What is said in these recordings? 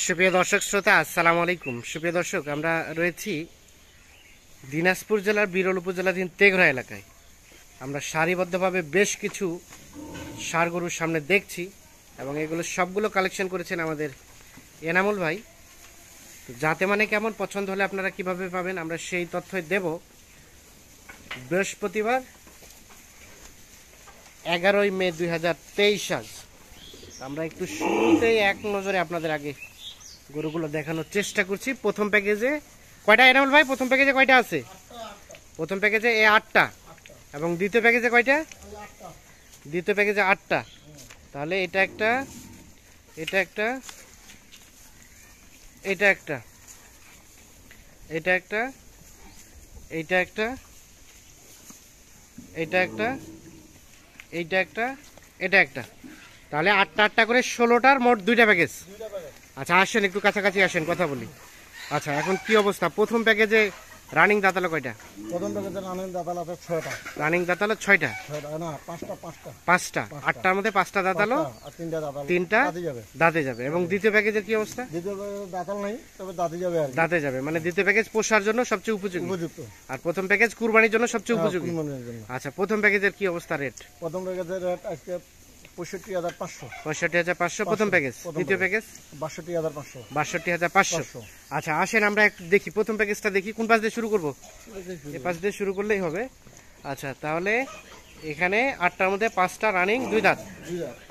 সুপ্রিয় দর্শক শ্রোতা, আসসালামু আলাইকুম। সুপ্রিয় দর্শক, আমরা রয়েছি দিনাজপুর জেলার বিরল উপজেলাধীন তেঘরা এলাকায়। আমরা সারিবদ্ধভাবে বেশ কিছু ষাঁড় গরুর সামনে দেখছি এবং এগুলো সবগুলো কালেকশন করেছেন আমাদের এনামুল ভাই। যাতে মানে কেমন পছন্দ হলে আপনারা কিভাবে পাবেন আমরা সেই তথ্যই দেব। বৃহস্পতিবার 11ই মে 2023 আজ আমরা একটু শুরুতেই এক নজরে আপনাদের আগে গরুগুলো দেখানোর চেষ্টা করছি। প্রথম প্যাকেজে কয়টা এনামুল ভাই? প্রথম প্যাকেজে কয়টা আছে? প্রথম প্যাকেজে 8টা এবং দ্বিতীয় প্যাকেজে কয়টা? দ্বিতীয় প্যাকেজে 8টা। তাহলে এটা একটা, এটা একটা, এটা একটা, এটা একটা, এইটা একটা, এটা একটা, এইটা একটা, এটা একটা। তাহলে 8টা করে 16টার মোট 2টা প্যাকেজ। আচ্ছা আসেন, একটু কাছাকাছি আসেন, কথা বলি। আচ্ছা এখন কি অবস্থা? প্রথম প্যাকেজে রানিং দাঁতালো কয়টা? প্রথম প্যাকেজে রানিং দাঁতালো 6টা। রানিং দাঁতালো 6টা? না, 5টা 5টা 5টা। 8টার মধ্যে 5টা দাঁতালো আর 3টা দাঁতালো। 3টা দাঁতে যাবে। দাঁতে যাবে। এবং দ্বিতীয় প্যাকেজের কি অবস্থা? দ্বিতীয় প্যাকেজে দাঁতাল নাই, তবে দাঁতে যাবে আর কি। দাঁতে যাবে, মানে দ্বিতীয় প্যাকেজ পোষার জন্য সবচেয়ে উপযোগী। উপযুক্ত। আর প্রথম প্যাকেজ কুরবানির জন্য সবচেয়ে উপযোগী। কুরবানির জন্য। আচ্ছা প্রথম প্যাকেজের কি অবস্থা রেট? প্রথম প্যাকেজের রেট আজকে 65,500। 65,500 প্রথম প্যাকেজ। দ্বিতীয় প্যাকেজ 62,500। 62,500। আচ্ছা আসেন আমরা একটু দেখি প্রথম প্যাকেজটা দেখি। কোন পাশ দিয়ে শুরু করব? এই পাশ দিয়ে শুরু করলেই হবে। আচ্ছা তাহলে এখানে 8টার মধ্যে 5টা রানিং 2 দাঁত।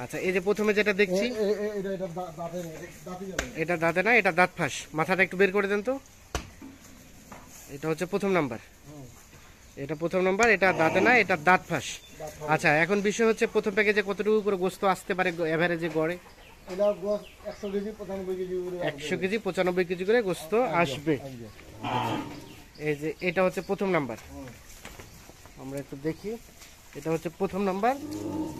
আচ্ছা এই যে প্রথমে যেটা দেখছি এটা দাঁতে না, এটা দাঁত ফাঁস। মাথাটা একটু বের করে দেন তো। এটা হচ্ছে প্রথম নাম্বার, এটা প্রথম নাম্বার, এটা দাঁতে না, এটা দাঁত ফাঁস। আচ্ছা এখন বিষয় হচ্ছে প্রথম প্যাকেজে কতটুকু করে গোস্ত আসতে পারে এভারেজে গড়ে? 100 কেজি 95 কেজি করে। 100 কেজি 95 কেজি করে গোস্ত আসবে। এই যে এটা হচ্ছে প্রথম নাম্বার, আমরা একটু দেখি। এটা হচ্ছে প্রথম নাম্বার,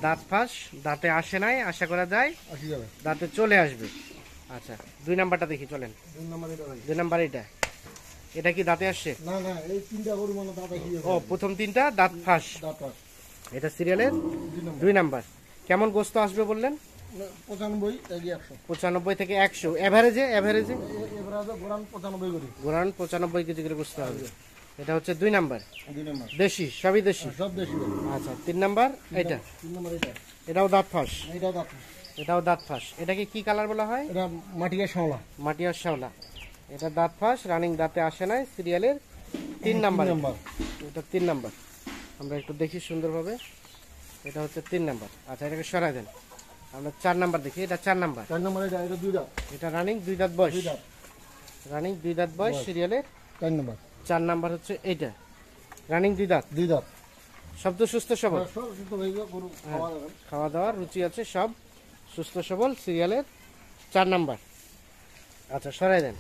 দাঁত ফাঁস, দাঁতে আসে নাই, আশা করা যায় দাঁতে চলে আসবে। আচ্ছা 2 নাম্বারটা দেখি, চলেন। 2 নাম্বার এটা, এটা কি দাঁতে আসছে? না না, এই 3টা গরু মানে দাঁতে কি? ও প্রথম 3টা দাঁত ফাঁস। এটা সিরিয়ালের 2 নাম্বার। কেমন গোস্ত আসবে বললেন? 95 থেকে 100 এভারেজে। এভারেজে গোরান 95 করি। গোরান 95 কেজি করে গোস্ত হবে। এটা হচ্ছে 2 নাম্বার, দেশি, সবই দেশি, সব দেশি। আচ্ছা 3 নাম্বার এটা, 3 নম্বর এটা, এটাও দাঁত ফাঁস। এটাও দাঁত। এটাও দাঁত ফাঁস। এটাকে কি কালার বলা হয়? এটা মাটিয়া শাওলা। মাটিয়া শাওলা। এটা দাঁত ফাঁস, রানিং দাঁতে আসে নাই, সিরিয়ালের 3 নাম্বার। এটা 3 নাম্বার। আমরা একটু দেখি সুন্দরভাবে। এটা হচ্ছে 3 নাম্বার। আচ্ছা এটাকে সরাই দেন, আমরা 4 নাম্বার দেখি। এটা 4 নাম্বার। 4 নম্বর এটা, এটা 2 দাঁত। এটা রানিং 2 দাঁত বয়স। রানিং 2 দাঁত বয়স, সিরিয়ালের 4 নম্বর। 4 নাম্বার হচ্ছে এইটা, রানিং 2 দাঁত। 2 দাঁত। শব্দ সুস্থ সবল, সব সুস্থ হয়ে গেল, গরু খাওয়া দাওয়া। খাওয়া দাওয়ার রুচি আছে, সব সুস্থ সবল, সিরিয়ালের 4 নাম্বার। আচ্ছা সরাই দেন,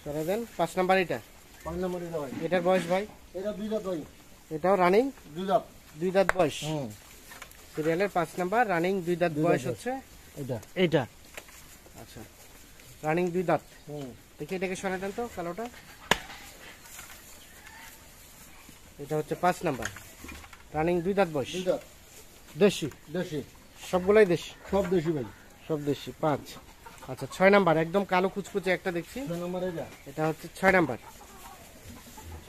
সরাই দেন। 5 নাম্বার এটা। 5 নম্বর এটা ভাই। এটার বয়স ভাই? এটা 2 দাঁত ভাই। এটাও রানিং 2 দাঁত। 2 দাঁত বয়স। সিরিয়ালের 5 নাম্বার, রানিং 2 দাঁত বয়স হচ্ছে এটা। এইটা। আচ্ছা রানিং 2 দাঁত। দেখি এটাকে সরাই দেন তো, কালোটা। এটা হচ্ছে 5 নাম্বার, রানিং 2 দাঁত বয়স, 2 দাঁত। দেশি। দেশি, সবগুলাই দেশি, সব দেশি ভাই, সব দেশি। 5। আচ্ছা 6 নাম্বার, একদম কালো কুচকুচে একটা দেখছি। 6 নম্বর এটা। এটা হচ্ছে 6 নাম্বার।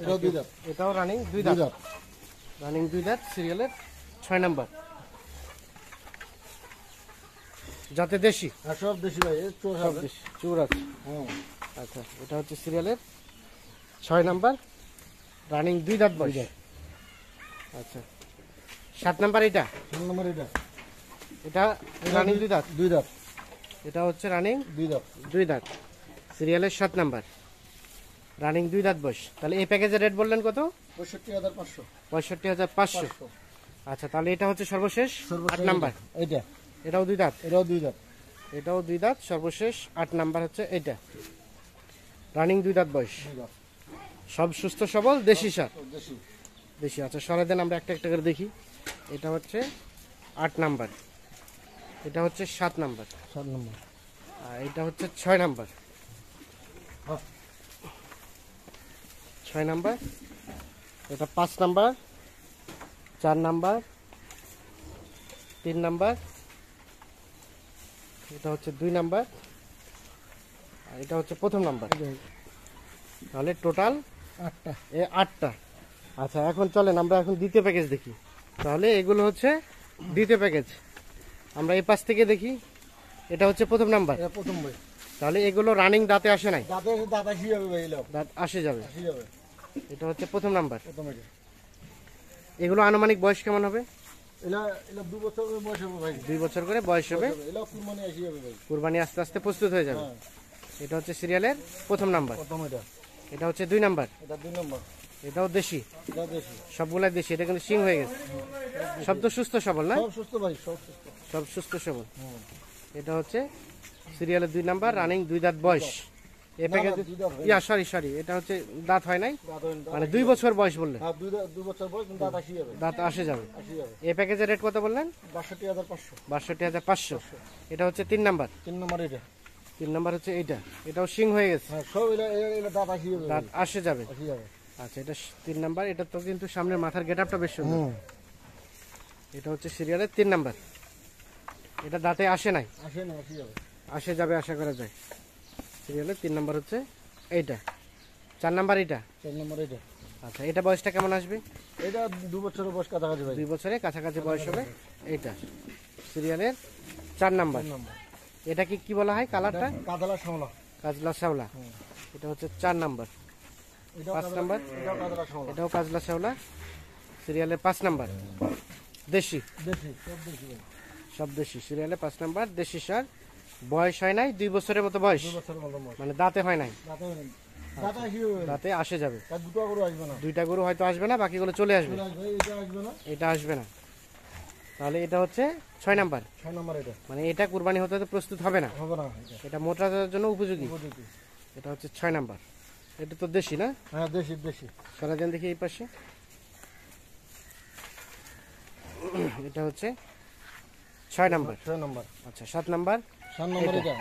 এটাও 2 দাঁত। এটাও রানিং 2 2 দাঁত। দাঁত। রানিং 2 দাঁত, সিরিয়ালের 6 নাম্বার, যাতে দেশি। আর সব দেশি ভাই, এই চোর সব হবে। দেশি, চুর আছে। আচ্ছা এটা হচ্ছে সিরিয়ালের 6 নাম্বার, রানিং 2 দাঁত বয়স। আচ্ছা 7 নাম্বার এটা। 7 নম্বর এটা। এটা রানিং 2 দাঁত। 2 দাঁত। এটা হচ্ছে রানিং 2 দাঁত। 2 দাঁত, সিরিয়ালের 7 নাম্বার, রানিং 2 দাঁত বয়স। তাহলে এই প্যাকেজের রেট বললেন কত? 65,500। 65,500। আচ্ছা তাহলে এটা হচ্ছে সর্বশেষ 8 নাম্বার। এটা। এটাও 2 দাঁত। এটাও 2 দাঁত। এটাও 2 দাঁত, সর্বশেষ 8 নাম্বার হচ্ছে এটা, রানিং 2 দাঁত বয়স, সব সুস্থ সবল, দেশি সার, দেশি। দেশি। আচ্ছা সরাই দেন, আমরা একটা একটা করে দেখি। এটা হচ্ছে 8 নাম্বার, এটা হচ্ছে 7 নাম্বার, 7 নম্বর। আর এটা হচ্ছে 6 নাম্বার। 6 নাম্বার, এটা 5 নাম্বার, 4 নাম্বার, 3 নাম্বার, এটা হচ্ছে 2 নাম্বার, আর এটা হচ্ছে প্রথম নাম্বার। তাহলে টোটাল 8টা। 8টা। আচ্ছা এখন চলেন আমরা এখন দ্বিতীয় প্যাকেজ দেখি। তাহলে এগুলো হচ্ছে দ্বিতীয় প্যাকেজ। আমরা এই পাশ থেকে দেখি। এটা হচ্ছে প্রথম নাম্বার। এটা প্রথম ভাই। তাহলে এগুলো রানিং দাঁতে আসে নাই? দাঁত আসি যাবে ভাই, এলো দাঁত আসে যাবে। আসি যাবে। এটা হচ্ছে প্রথম নাম্বার। প্রথম এটা। এগুলো আনুমানিক বয়স কেমন হবে? এলা 2 বছর বয়স হবে ভাই। 2 বছর করে বয়স হবে। এলা কুরবানি আসি যাবে ভাই। কুরবানি আস্তে আস্তে প্রস্তুত হয়ে যাবে। হ্যাঁ, এটা হচ্ছে সিরিয়ালের প্রথম নাম্বার। প্রথম এটা। এটা হচ্ছে 2 নাম্বার। এটা 2 নম্বর। এটাও দেশি। এটা দেশি। সবগুলাই দেশি। এটা কিন্তু সিং হয়ে গেছে। সব তো সুস্থ সবল না? সব সুস্থ ভাই, সব সুস্থ। সব সুস্থ সবল। হুম। এটা হচ্ছে সিরিয়ালের 2 নাম্বার, রানিং 2 দাঁত বয়স। এই প্যাকেজ দুই দাঁত ভাই। ইয়া সরি এটা হচ্ছে দাঁত হয় নাই, দাঁত হয় না। মানে 2 বছর বয়স বললেন। হ্যাঁ, 2 বছর বয়স, কিন্তু দাঁত আসি যাবে। দাঁত আসে যাবে। আসি যাবে। এই প্যাকেজের রেট কত বললেন? 62,500। 62,500। এটা হচ্ছে 3 নাম্বার। 3 নম্বর এটা। 3 নাম্বার হচ্ছে এইটা। এটাও সিং হয়ে গেছে। হ্যাঁ, সব এলা দাঁত আসি যাবে। দাঁত আসে যাবে। আসি যাবে। আচ্ছা এটা 3 নাম্বার। এটা তো কিন্তু সামনের মাথার গেটআপটা বেশ সুন্দর। হুম। এটা হচ্ছে সিরিয়ালের 3 নাম্বার। এটা দাঁতে আসে নাই, আসে না, আসি যাবে। আসে যাবে আশা করা যায়। সিরিয়ালের 3 নাম্বার হচ্ছে এইটা। 4 নাম্বার এটা। 4 নম্বর এটা। আচ্ছা এটা বয়সটা কেমন আসবে? এটা 2 বছরের বয়স কাছাকাছি ভাই। 2 বছরের কাছাকাছি বয়স হবে এইটা। সিরিয়ালের 4 নাম্বার। 4 নম্বর। এটা কি বলা হয় কালারটা? কাদালা শাওলা। কাজলা শ্যাওলা। হুম। এটা হচ্ছে 4 নাম্বার। এটাও 5 কাদালা- নাম্বার। এটাও কাদালা শাওলা। এটাও কাজলা শ্যাওলা। সিরিয়ালের 5 নাম্বার দেশি। দেশি, সব দেশি ভাই। সব দেশি। সিরিয়ালে 5 নাম্বার দেশি সার। বয়স হয় নাই, 2 বছরের মতো বয়স, 2 বছরের মতো বয়স। মানে দাঁতে হয় নাই। দাঁতে হয় না। দাঁত আসি যাবে। দাঁতে আসে যাবে। তার দুটো করে আসবে না। 2টা গরু হয়তো আসবে না, বাকিগুলো চলে আসবে। চলে আসবে, এটা আসবে না। এটা আসবে না। তাহলে এটা হচ্ছে 6 নাম্বার। 6 নম্বর এটা। মানে এটা কুরবানি হতে তো প্রস্তুত হবে না, হবে না এটা। এটা মোটার জন্য উপযোগী। উপযোগী। এটা হচ্ছে 6 নাম্বার। এটা তো দেশি না? হ্যাঁ, দেশি দেশি। সরাজান দেখি এই পাশে। এটা হচ্ছে 6 নাম্বার। 6 নম্বর। আচ্ছা 7 নাম্বার। 7 নম্বর এটা।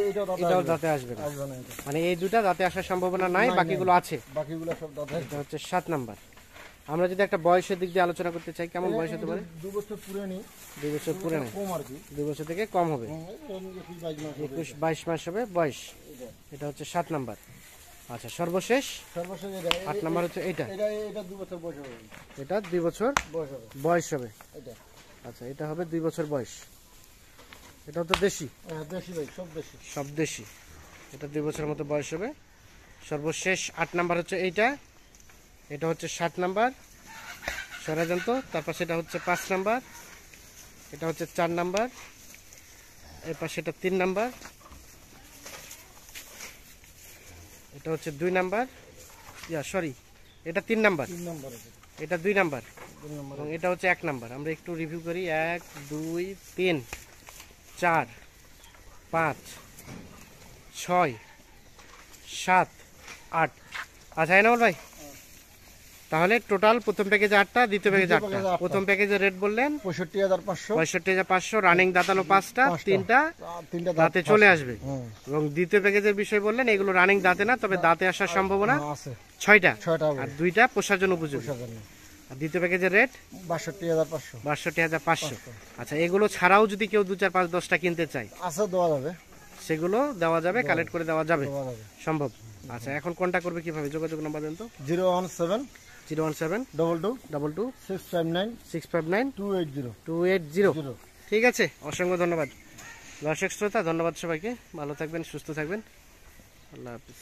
এটাও দাঁতে এটাও আসবে। দাঁতে আসবে না। আসবে না এটা। মানে এই দুটা দাঁতে আসার সম্ভাবনা নাই, নাই, বাকিগুলো নাই। আছে। বাকিগুলো সব দাঁতে আসবে। এটা হচ্ছে 7 নাম্বার। আমরা যদি একটা বয়সের দিক দিয়ে আলোচনা করতে চাই, কেমন বয়স হতে পারে? 2 বছর পুরানি। 2 বছর পুরে নাই, কম আর কি। 2 বছর থেকে কম হবে। 21-22 মাস হবে। 21-22 মাস হবে বয়স। এটা। এটা হচ্ছে 7 নাম্বার। আচ্ছা সর্বশেষ সর্বশেষ এটা। 8 নাম্বার হচ্ছে এইটা। এটা 2 বছর বয়স হবে। এটা 2 বছর বয়স হবে। বয়স হবে। এটা। আচ্ছা এটা হবে 2 বছর বয়স। এটাও তো দেশি। হ্যাঁ, দেশি ভাই, সব দেশি। সব দেশি। এটা 2 বছরের মতো বয়স হবে। সর্বশেষ 8 নাম্বার হচ্ছে এইটা। এটা হচ্ছে 7 নাম্বার। সরাজান্ত। তারপর সেটা হচ্ছে 5 নাম্বার। এটা হচ্ছে 4 নাম্বার। এর পাশে এটা 3 নাম্বার। এটা হচ্ছে 2 নাম্বার। এটা 3 নাম্বার। 3 নম্বর এটা। এটা 2 নাম্বার 3 নম্বর। এবং এটা হচ্ছে 1 নাম্বার। আমরা একটু রিভিউ করি। 1 2 3 4 5 6 7 8। আচ্ছা এনামুল ভাই, তাহলে টোটাল প্রথম প্যাকেজে 8টা, দ্বিতীয় প্যাকেজে দ্বিতীয় 8টা। প্যাকেজে 8টা। প্রথম প্যাকেজের রেট বললেন 65,500। 65,500। রানিং দাঁতালো 5টা, 3টা 3টা দাঁতে চলে আসবে। হুম। এবং দ্বিতীয় প্যাকেজের বিষয় বললেন এগুলো রানিং দাঁতে না, তবে দাঁতে আসার সম্ভাবনা আছে 6টা, 6টা আর 2টা পোষার জন্য উপযোগী। আর দ্বিতীয় প্যাকেজের রেট 62,500। 62,500। আচ্ছা এগুলো ছাড়াও যদি কেউ 2 4 5 10টা কিনতে চায়, আছে, দেওয়া যাবে। সেগুলো দেওয়া যাবে, কালেক্ট করে দেওয়া যাবে, দেওয়া যাবে। সম্ভব। আচ্ছা এখন কোনটা করবে, কিভাবে যোগাযোগ নাম্বার দেন তো? 017 017 22 22 659 659 280 280। ঠিক আছে, অসংখ্য ধন্যবাদ দর্শক শ্রোতা। ধন্যবাদ সবাইকে। ভালো থাকবেন, সুস্থ থাকবেন। আল্লাহ হাফিজ।